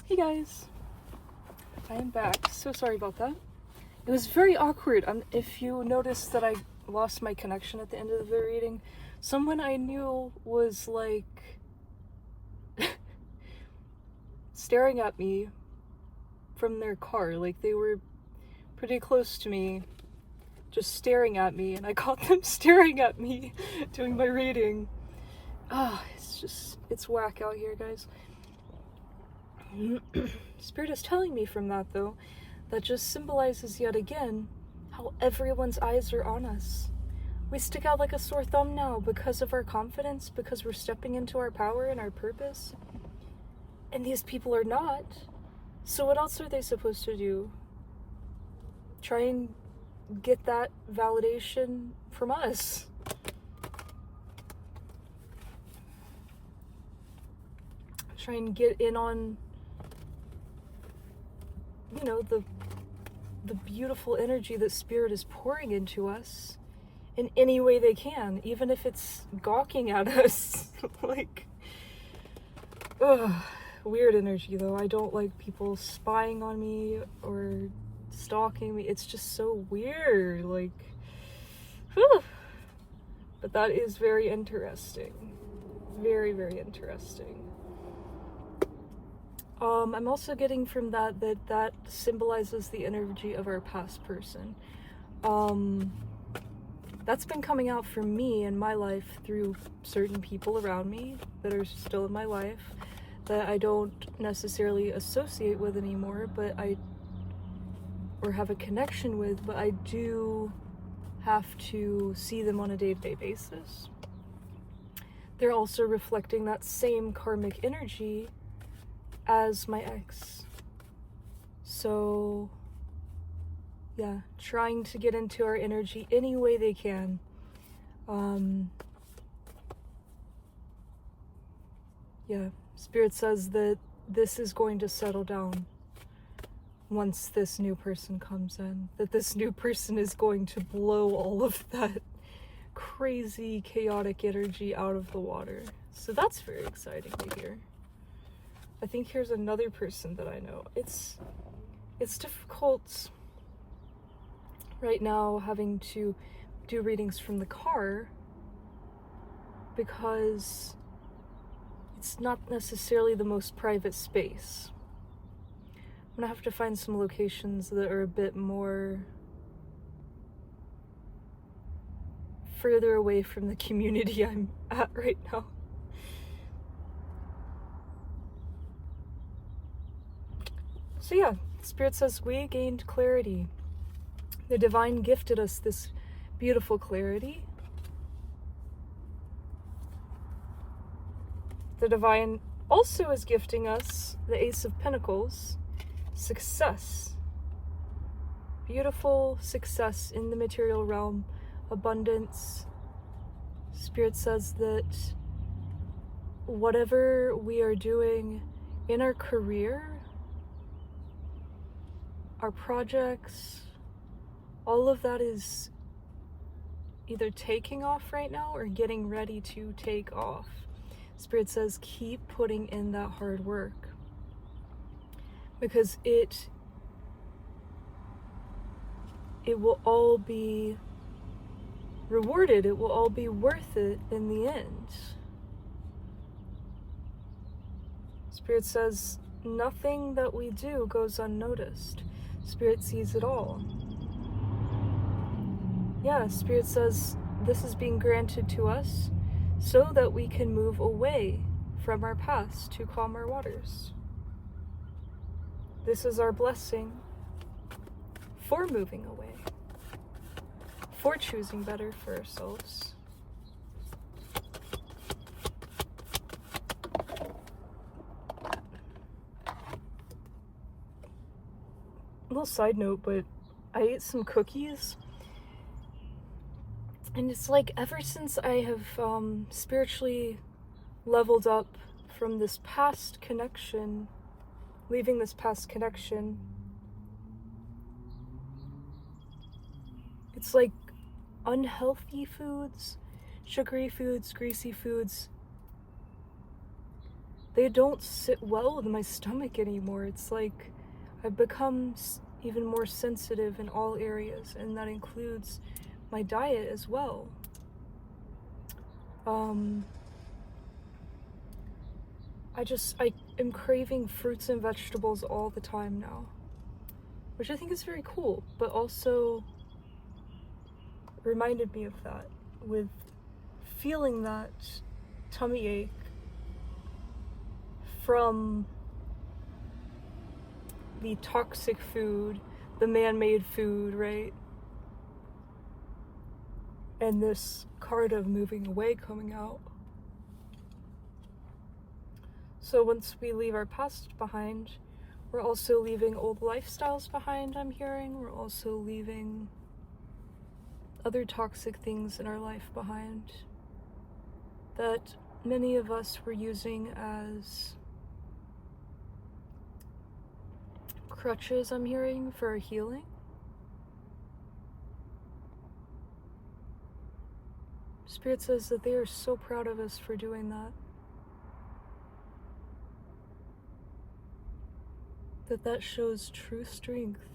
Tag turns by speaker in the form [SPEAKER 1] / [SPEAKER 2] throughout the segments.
[SPEAKER 1] Hey guys, I am back. So sorry about that. It was very awkward. If you noticed that I lost my connection at the end of the reading, someone I knew was like staring at me from their car. Like they were pretty close to me, just staring at me, and I caught them staring at me doing my reading. It's whack out here, guys. Spirit is telling me from that, though, that just symbolizes yet again how everyone's eyes are on us. We stick out like a sore thumb now because of our confidence, because we're stepping into our power and our purpose. And these people are not. So what else are they supposed to do? Try and get that validation from us. Try and get in on, the beautiful energy that Spirit is pouring into us in any way they can, even if it's gawking at us. Weird energy, though. I don't like people spying on me or stalking me. It's just so weird, But that is very interesting. Very, very interesting. I'm also getting from that symbolizes the energy of our past person. That's been coming out for me in my life through certain people around me that are still in my life that I don't necessarily associate with anymore, or have a connection with, but I do have to see them on a day-to-day basis. They're also reflecting that same karmic energy as my ex. So, yeah, trying to get into our energy any way they can. Spirit says that this is going to settle down once this new person comes in. That this new person is going to blow all of that crazy, chaotic energy out of the water. So that's very exciting to hear. I think here's another person that I know. It's difficult right now having to do readings from the car because it's not necessarily the most private space. I'm gonna have to find some locations that are a bit more further away from the community I'm at right now. So yeah, Spirit says we gained clarity. The Divine gifted us this beautiful clarity. The Divine also is gifting us the Ace of Pentacles, success. Beautiful success in the material realm, abundance. Spirit says that whatever we are doing in our career, our projects, all of that is either taking off right now or getting ready to take off. Spirit says keep putting in that hard work because it will all be rewarded. It will all be worth it in the end. Spirit says nothing that we do goes unnoticed. Spirit sees it all. Yeah, Spirit says this is being granted to us so that we can move away from our past to calmer waters. This is our blessing for moving away, for choosing better for ourselves. Little side note, but I ate some cookies, and it's like ever since I have spiritually leveled up from this past connection, leaving this past connection, it's like unhealthy foods, sugary foods, greasy foods they don't sit well with my stomach anymore. It's like I've become even more sensitive in all areas, and that includes my diet as well. I am craving fruits and vegetables all the time now, which I think is very cool, but also reminded me of that with feeling that tummy ache from the toxic food, the man-made food, right? And this card of moving away coming out. So once we leave our past behind, we're also leaving old lifestyles behind, I'm hearing. We're also leaving other toxic things in our life behind that many of us were using as crutches, I'm hearing, for our healing. Spirit says that they are so proud of us for doing that. That shows true strength,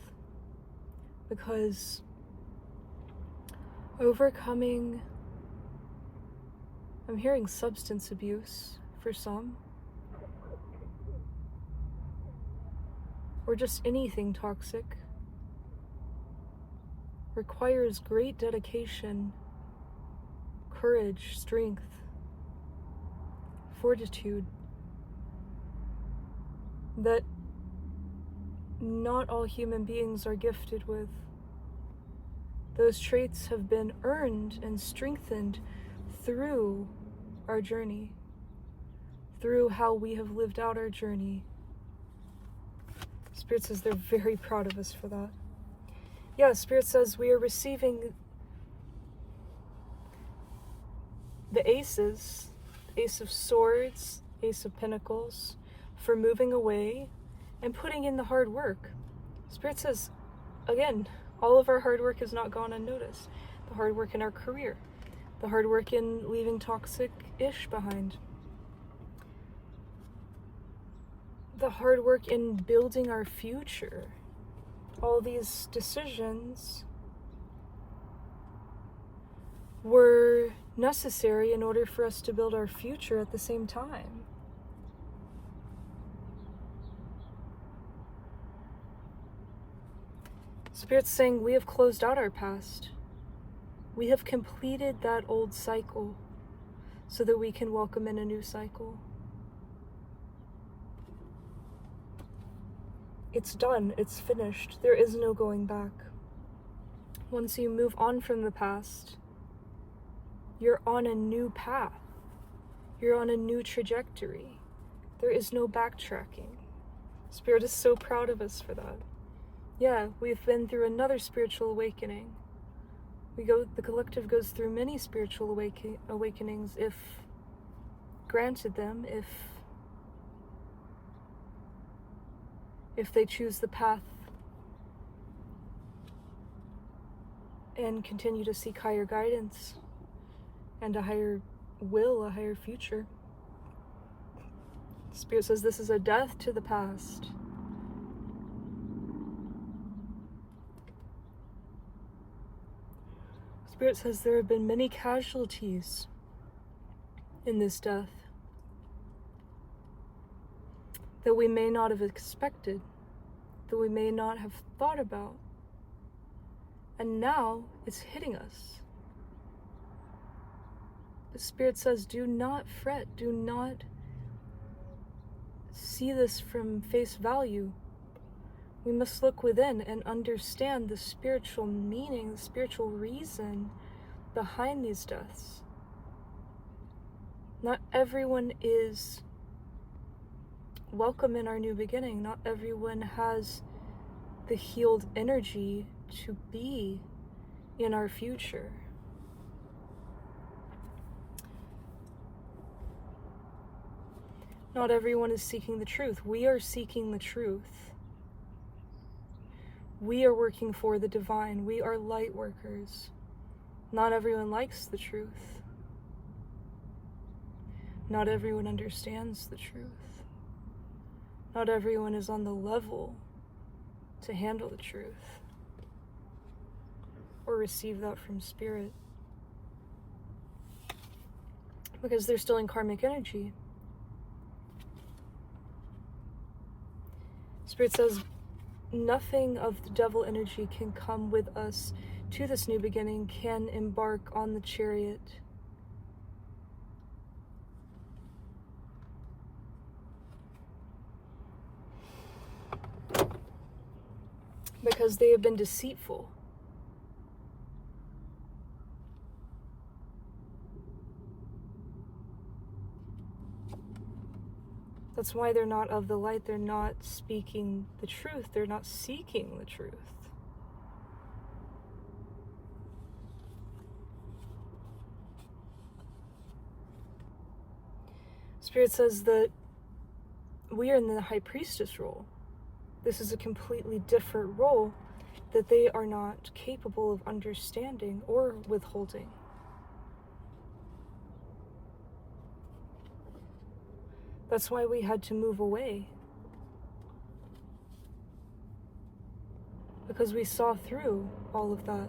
[SPEAKER 1] because overcoming, I'm hearing substance abuse for some, or just anything toxic, requires great dedication, courage, strength, fortitude, that not all human beings are gifted with. Those traits have been earned and strengthened through our journey, through how we have lived out our journey. Spirit says they're very proud of us for that. Yeah, Spirit says we are receiving the aces, Ace of Swords, Ace of Pentacles, for moving away and putting in the hard work. Spirit says, again, all of our hard work has not gone unnoticed. The hard work in our career, the hard work in leaving toxic-ish behind, the hard work in building our future. All these decisions were necessary in order for us to build our future at the same time. Spirit's saying we have closed out our past. We have completed that old cycle so that we can welcome in a new cycle. It's done. It's finished. There is no going back. Once you move on from the past, you're on a new path. You're on a new trajectory. There is no backtracking. Spirit is so proud of us for that. Yeah, we've been through another spiritual awakening. The collective goes through many spiritual awakenings if granted them, if they choose the path and continue to seek higher guidance and a higher will, a higher future. Spirit says this is a death to the past. Spirit says there have been many casualties in this death that we may not have expected, that we may not have thought about. And now it's hitting us. The Spirit says, do not fret, do not see this from face value. We must look within and understand the spiritual meaning, the spiritual reason behind these deaths. Not everyone is welcome in our new beginning. Not everyone has the healed energy to be in our future. Not everyone is seeking the truth. We are seeking the truth. We are working for the divine. We are light workers. Not everyone likes the truth. Not everyone understands the truth. Not everyone is on the level to handle the truth or receive that from Spirit, because they're still in karmic energy. Spirit says nothing of the devil energy can come with us to this new beginning, can embark on the chariot. Because they have been deceitful. That's why they're not of the light. They're not speaking the truth. They're not seeking the truth. Spirit says that we are in the high priestess role. This is a completely different role that they are not capable of understanding or withholding. That's why we had to move away. Because we saw through all of that.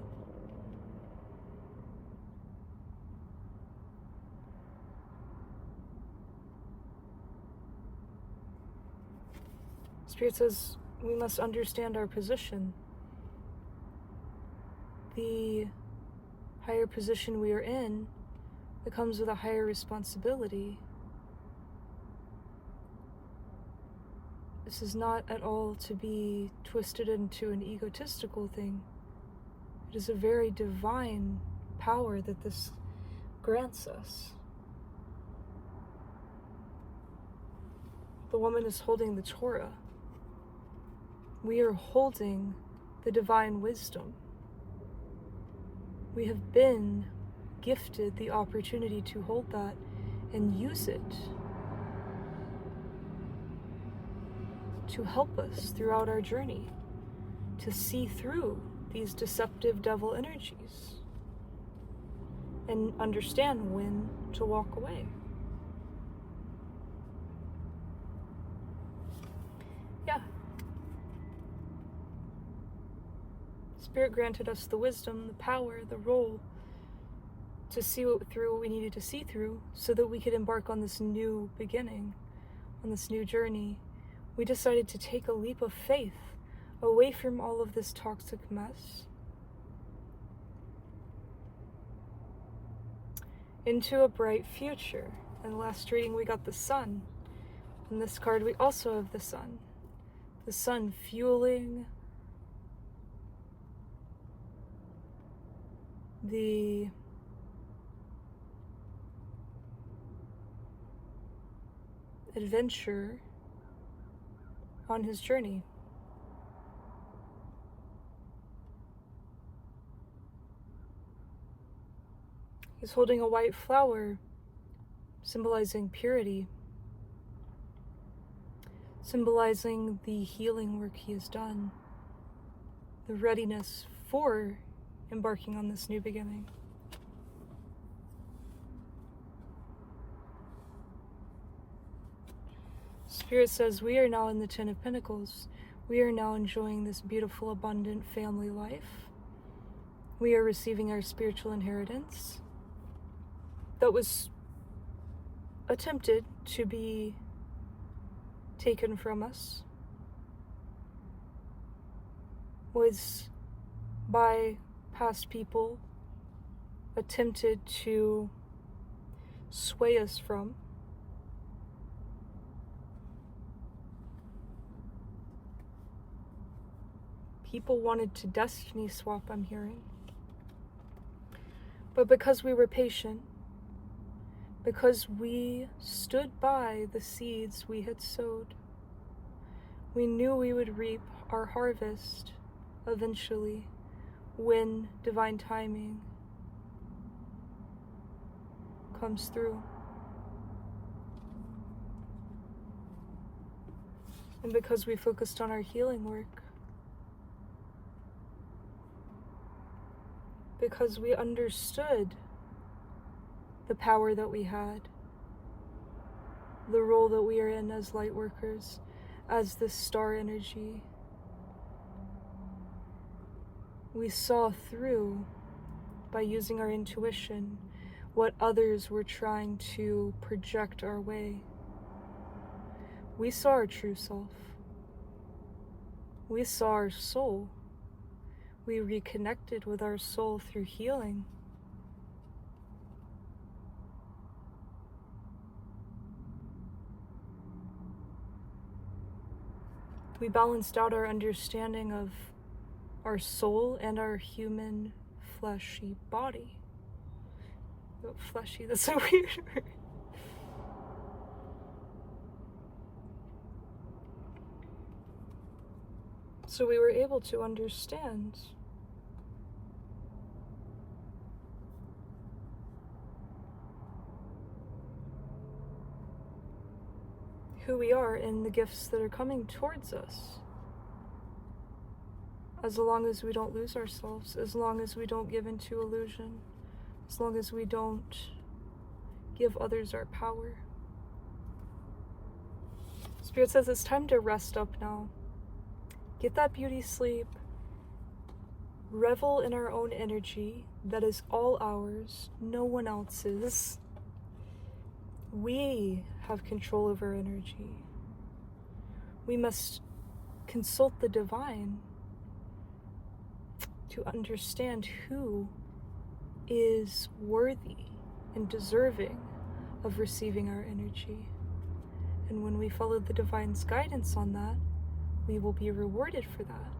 [SPEAKER 1] Spirit says we must understand our position. The higher position we are in, it comes with a higher responsibility. This is not at all to be twisted into an egotistical thing. It is a very divine power that this grants us. The woman is holding the Torah. We are holding the divine wisdom. We have been gifted the opportunity to hold that and use it to help us throughout our journey, to see through these deceptive devil energies and understand when to walk away. Yeah. Spirit granted us the wisdom, the power, the role to see through what we needed to see through so that we could embark on this new beginning, on this new journey. We decided to take a leap of faith away from all of this toxic mess into a bright future. In the last reading we got the sun. In this card we also have the sun. The sun fueling the adventure on his journey. He's holding a white flower, symbolizing purity, symbolizing the healing work he has done, the readiness for embarking on this new beginning. Spirit says we are now in the Ten of Pentacles. We are now enjoying this beautiful, abundant family life. We are receiving our spiritual inheritance that was attempted to be taken from us, was by past people attempted to sway us from. People wanted to destiny swap, I'm hearing. But because we were patient, because we stood by the seeds we had sowed, we knew we would reap our harvest eventually when divine timing comes through. And because we focused on our healing work, because we understood the power that we had, the role that we are in as light workers, as this star energy. We saw through, by using our intuition, what others were trying to project our way. We saw our true self. We saw our soul. We reconnected with our soul through healing. We balanced out our understanding of our soul and our human fleshy body. Oh, fleshy, that's so weird. So we were able to understand who we are and the gifts that are coming towards us. As long as we don't lose ourselves, as long as we don't give into illusion, as long as we don't give others our power. Spirit says it's time to rest up now. Get that beauty sleep. Revel in our own energy that is all ours, no one else's. We have control over energy. We must consult the divine to understand who is worthy and deserving of receiving our energy. And when we follow the divine's guidance on that, we will be rewarded for that.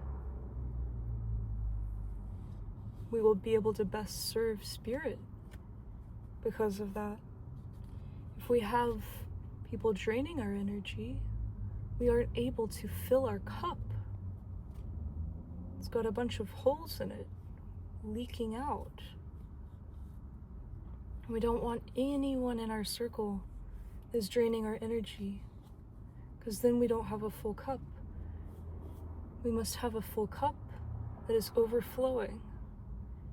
[SPEAKER 1] We will be able to best serve spirit because of that. If we have people draining our energy, we aren't able to fill our cup. It's got a bunch of holes in it, leaking out. We don't want anyone in our circle that's draining our energy, because then we don't have a full cup. We must have a full cup that is overflowing,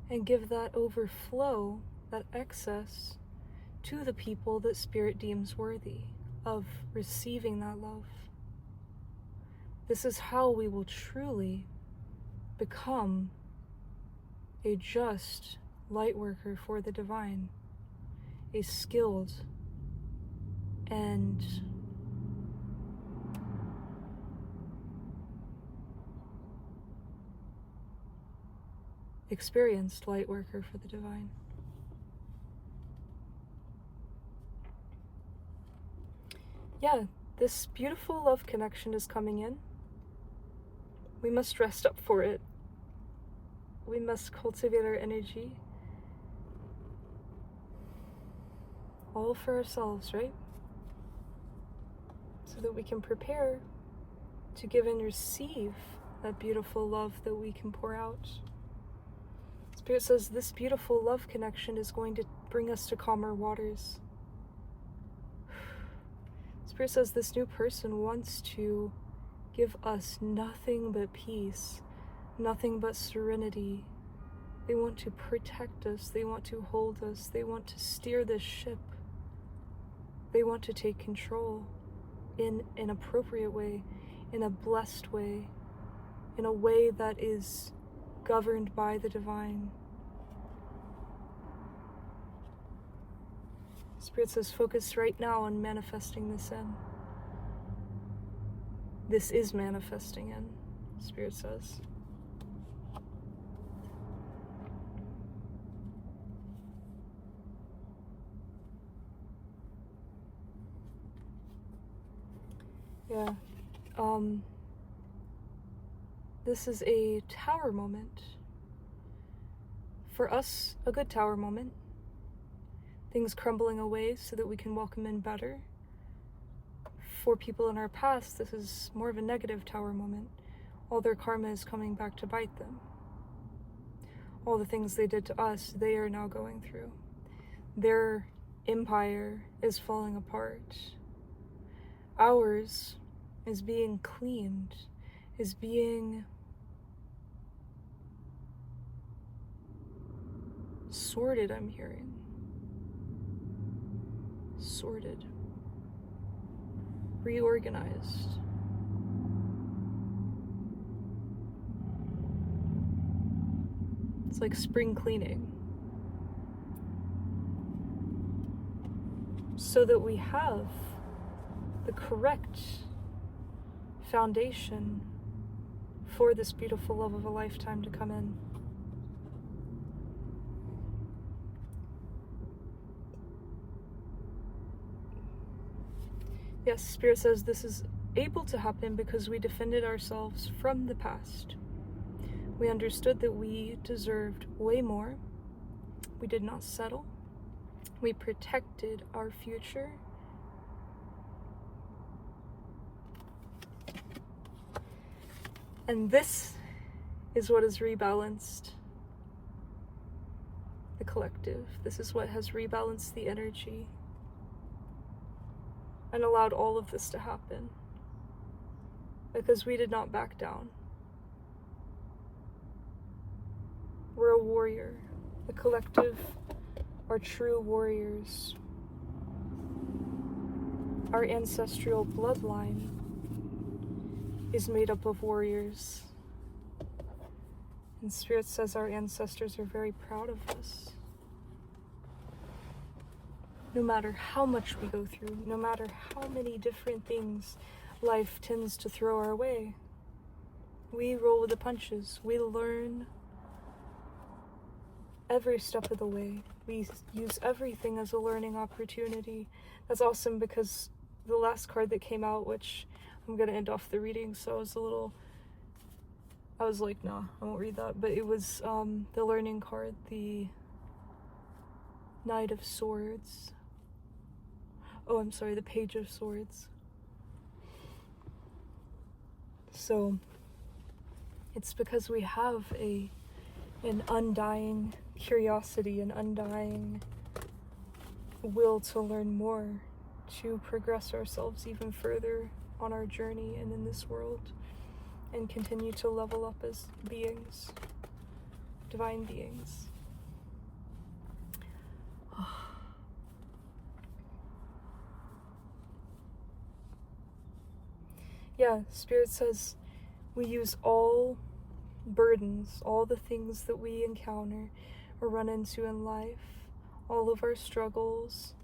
[SPEAKER 1] and give that overflow, that excess, to the people that Spirit deems worthy of receiving that love. This is how we will truly become a just light worker for the divine, a skilled and experienced light worker for the divine. Yeah, this beautiful love connection is coming in. We must rest up for it. We must cultivate our energy. All for ourselves, right? So that we can prepare to give and receive that beautiful love that we can pour out. Spirit says this beautiful love connection is going to bring us to calmer waters. Spirit says this new person wants to give us nothing but peace, nothing but serenity. They want to protect us. They want to hold us. They want to steer this ship. They want to take control in an appropriate way, in a blessed way, in a way that is governed by the divine. Spirit says focus right now on manifesting this in. This is manifesting in, Spirit says. Yeah. This is a tower moment. For us, a good tower moment. Things crumbling away so that we can welcome in better. For people in our past, this is more of a negative tower moment. All their karma is coming back to bite them. All the things they did to us, they are now going through. Their empire is falling apart. Ours is being cleaned, is being sorted, I'm hearing. Sorted. Reorganized. It's like spring cleaning. So that we have the correct foundation for this beautiful love of a lifetime to come in. Yes, Spirit says this is able to happen because we defended ourselves from the past. We understood that we deserved way more. We did not settle. We protected our future. And this is what has rebalanced the collective. This is what has rebalanced the energy and allowed all of this to happen. Because we did not back down. We're a warrior. The collective are true warriors. Our ancestral bloodline is made up of warriors. And Spirit says our ancestors are very proud of us. No matter how much we go through, no matter how many different things life tends to throw our way, we roll with the punches. We learn every step of the way. We use everything as a learning opportunity. That's awesome because the last card that came out, which I'm gonna end off the reading, so I was like, nah, I won't read that. But it was the learning card, the Knight of Swords. Oh, I'm sorry, the Page of Swords. So it's because we have an undying curiosity, an undying will to learn more, to progress ourselves even further on our journey and in this world, and continue to level up as beings, divine beings. Yeah, Spirit says we use all burdens, all the things that we encounter or run into in life, all of our struggles,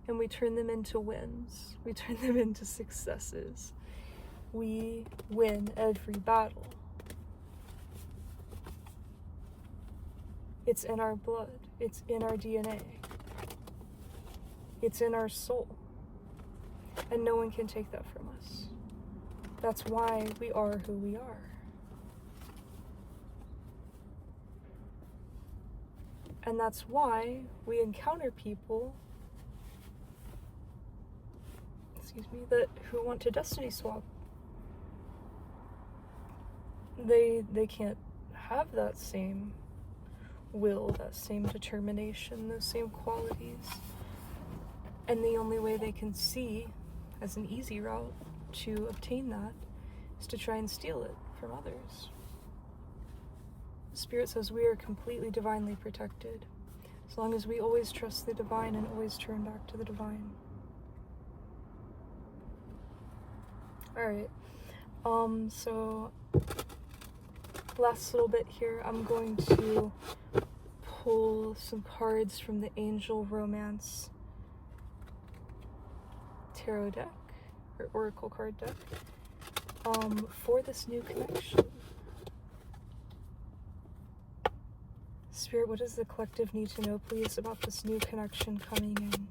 [SPEAKER 1] and we turn them into wins. We turn them into successes. We win every battle. It's in our blood. It's in our DNA. It's in our soul. And no one can take that from us. That's why we are who we are. And that's why we encounter people, who want to destiny swap. They can't have that same will, that same determination, those same qualities. And the only way they can see as an easy route to obtain that is to try and steal it from others. Spirit says we are completely divinely protected, as long as we always trust the divine and always turn back to the divine. Alright, so last little bit here, I'm going to pull some cards from the Angel Romance tarot deck, or oracle card deck, for this new connection. Spirit, what does the collective need to know, please, about this new connection coming in?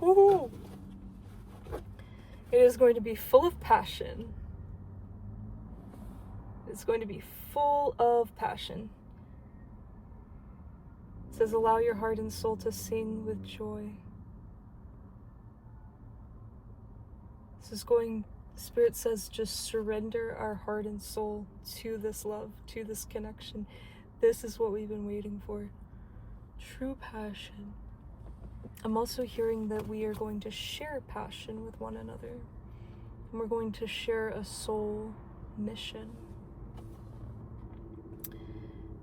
[SPEAKER 1] Woohoo! It is going to be full of passion. It's going to be full of passion. It says, allow your heart and soul to sing with joy. Spirit says, just surrender our heart and soul to this love, to this connection. This is what we've been waiting for. True passion. I'm also hearing that we are going to share passion with one another. And we're going to share a soul mission.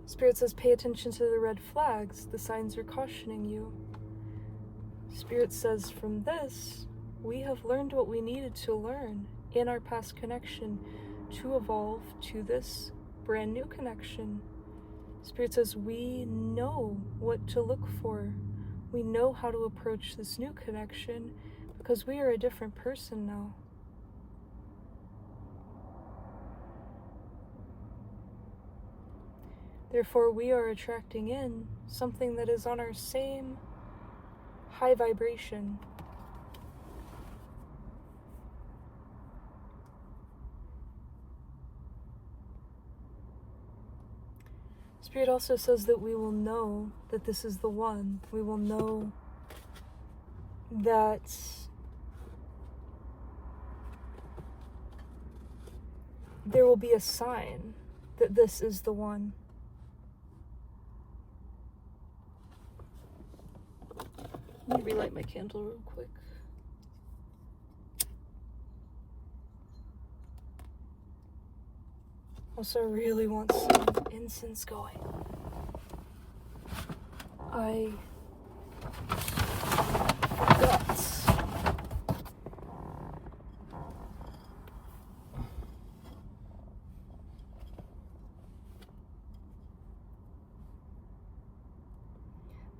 [SPEAKER 1] Spirit says, pay attention to the red flags. The signs are cautioning you. Spirit says, from this, we have learned what we needed to learn in our past connection to evolve to this brand new connection. Spirit says, we know what to look for. We know how to approach this new connection because we are a different person now. Therefore, we are attracting in something that is on our same high vibration. Spirit also says that we will know that this is the one. We will know that there will be a sign that this is the one. Let me relight my candle real quick. Also, I really want some incense going. I forgot.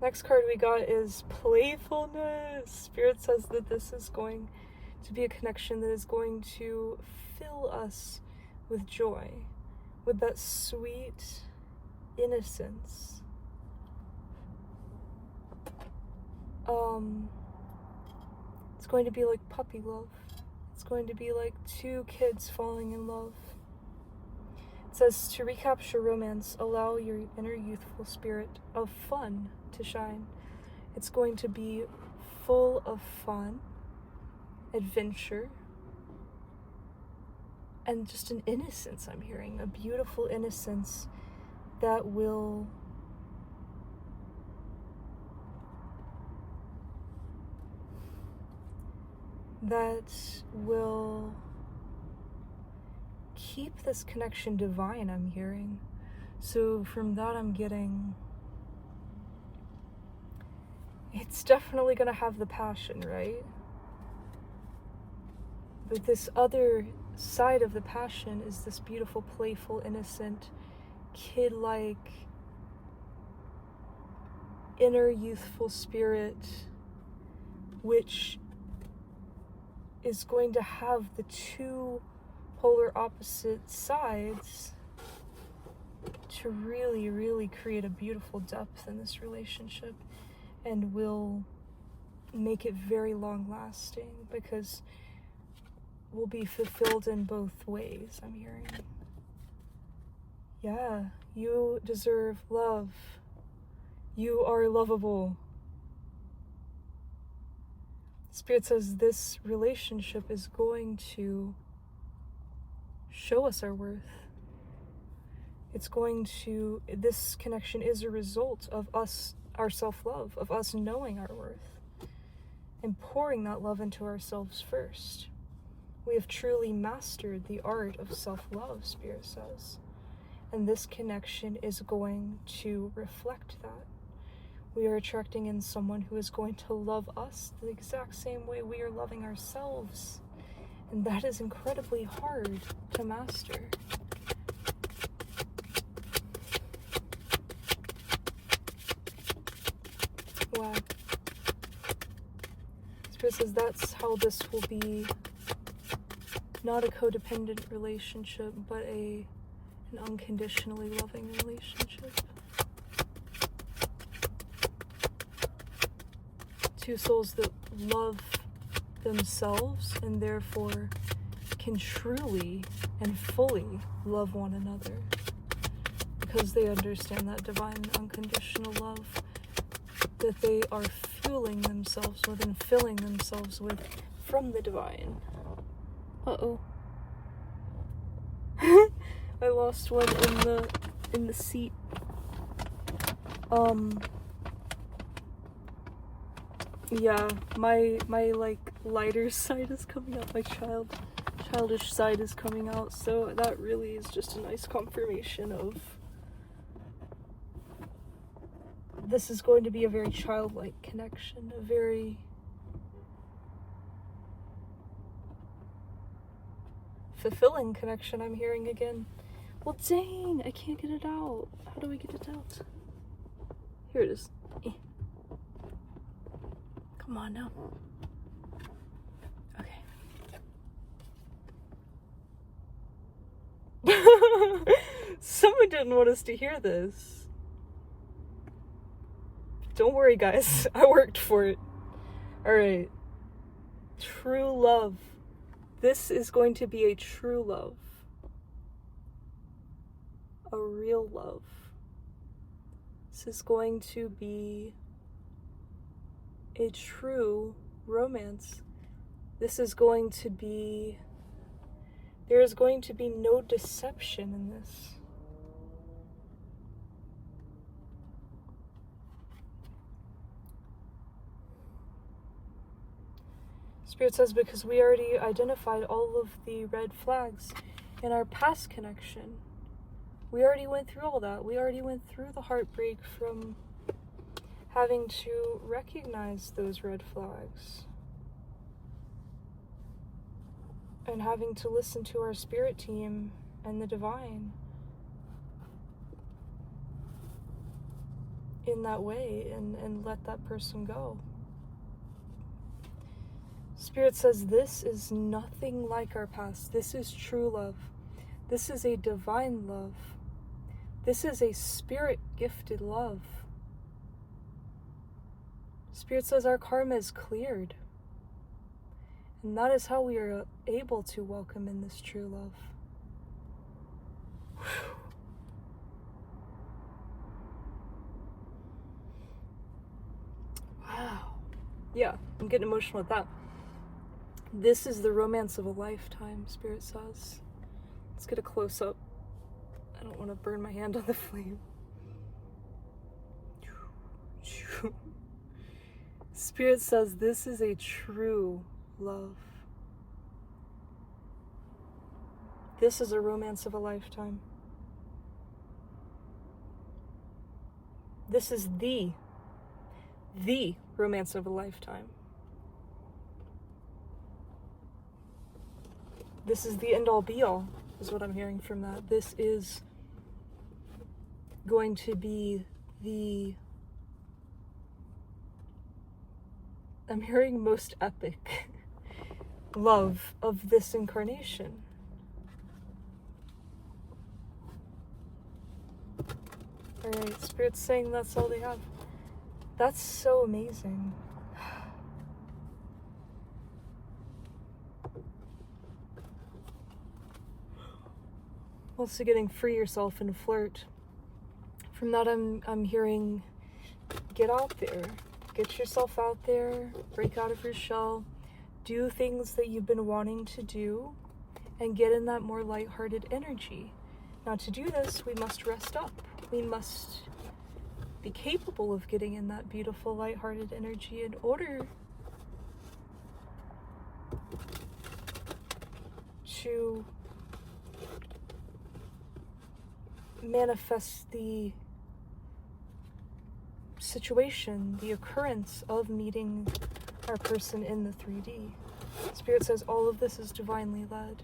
[SPEAKER 1] Next card we got is playfulness. Spirit says that this is going to be a connection that is going to fill us with joy, with that sweet innocence. It's going to be like puppy love. It's going to be like two kids falling in love. It says, to recapture romance, allow your inner youthful spirit of fun to shine. It's going to be full of fun, adventure, and just an innocence I'm hearing, a beautiful innocence that will keep this connection divine, I'm hearing. So from that I'm getting, it's definitely gonna have the passion, right? But this other side of the passion is this beautiful, playful, innocent, kid-like, inner youthful spirit, which is going to have the two polar opposite sides to really, really create a beautiful depth in this relationship, and will make it very long lasting because we'll be fulfilled in both ways, I'm hearing. Yeah, you deserve love. You are lovable. Spirit says this relationship is going to show us our worth. It's going to, this connection is a result of us, our self-love, of us knowing our worth and pouring that love into ourselves first. We have truly mastered the art of self-love, Spirit says. And this connection is going to reflect that. We are attracting in someone who is going to love us the exact same way we are loving ourselves. And that is incredibly hard to master. Wow. Spirit says that's how this will be not a codependent relationship, but an unconditionally loving relationship. Two souls that love themselves and therefore can truly and fully love one another because they understand that divine unconditional love that they are fueling themselves with and filling themselves with from the divine. Uh-oh. I lost one in the seat. Yeah, my like lighter side is coming out, my childish side is coming out, so that really is just a nice confirmation of this is going to be a very childlike connection, a very fulfilling connection I'm hearing again. Well, dang, I can't get it out. How do I get it out? Here it is. Come on now. Okay. Someone didn't want us to hear this. Don't worry, guys. I worked for it. Alright. True love. This is going to be a true love. A real love. This is going to be a true romance. This is going to be... There is going to be no deception in this. Spirit says because we already identified all of the red flags in our past connection. We already went through all that. We already went through the heartbreak from having to recognize those red flags. And having to listen to our spirit team and the divine in that way and let that person go. Spirit says this is nothing like our past. This is true love. This is a divine love. This is a spirit-gifted love. Spirit says our karma is cleared. And that is how we are able to welcome in this true love. Wow. Yeah, I'm getting emotional with that. This is the romance of a lifetime, Spirit says. Let's get a close-up. I don't want to burn my hand on the flame. Spirit says this is a true love. This is a romance of a lifetime. This is the romance of a lifetime. This is the end-all be-all, is what I'm hearing from that. This is going to be the... I'm hearing most epic love of this incarnation. Alright, Spirit's saying that's all they have. That's so amazing. Also getting free yourself and flirt. From that I'm hearing get out there. Get yourself out there, break out of your shell, do things that you've been wanting to do, and get in that more lighthearted energy. Now to do this, we must rest up. We must be capable of getting in that beautiful lighthearted energy in order to manifest the situation, the occurrence of meeting our person in the 3D. Spirit says all of this is divinely led.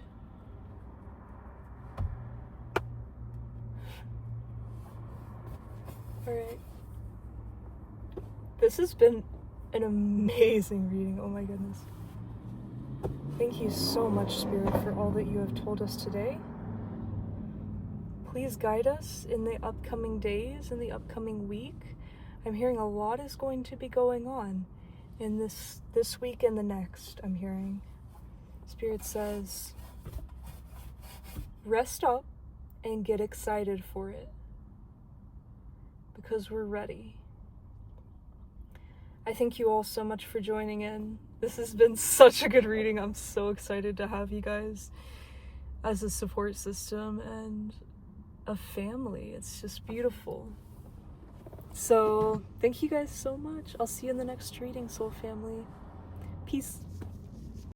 [SPEAKER 1] Alright. This has been an amazing reading, oh my goodness. Thank you so much, Spirit, for all that you have told us today. Please guide us in the upcoming days, in the upcoming week. I'm hearing a lot is going to be going on in this week and the next, I'm hearing. Spirit says, rest up and get excited for it. Because we're ready. I thank you all so much for joining in. This has been such a good reading. I'm so excited to have you guys as a support system and a family. It's just beautiful. So thank you guys so much. I'll see you in the next reading, Soul Family. Peace.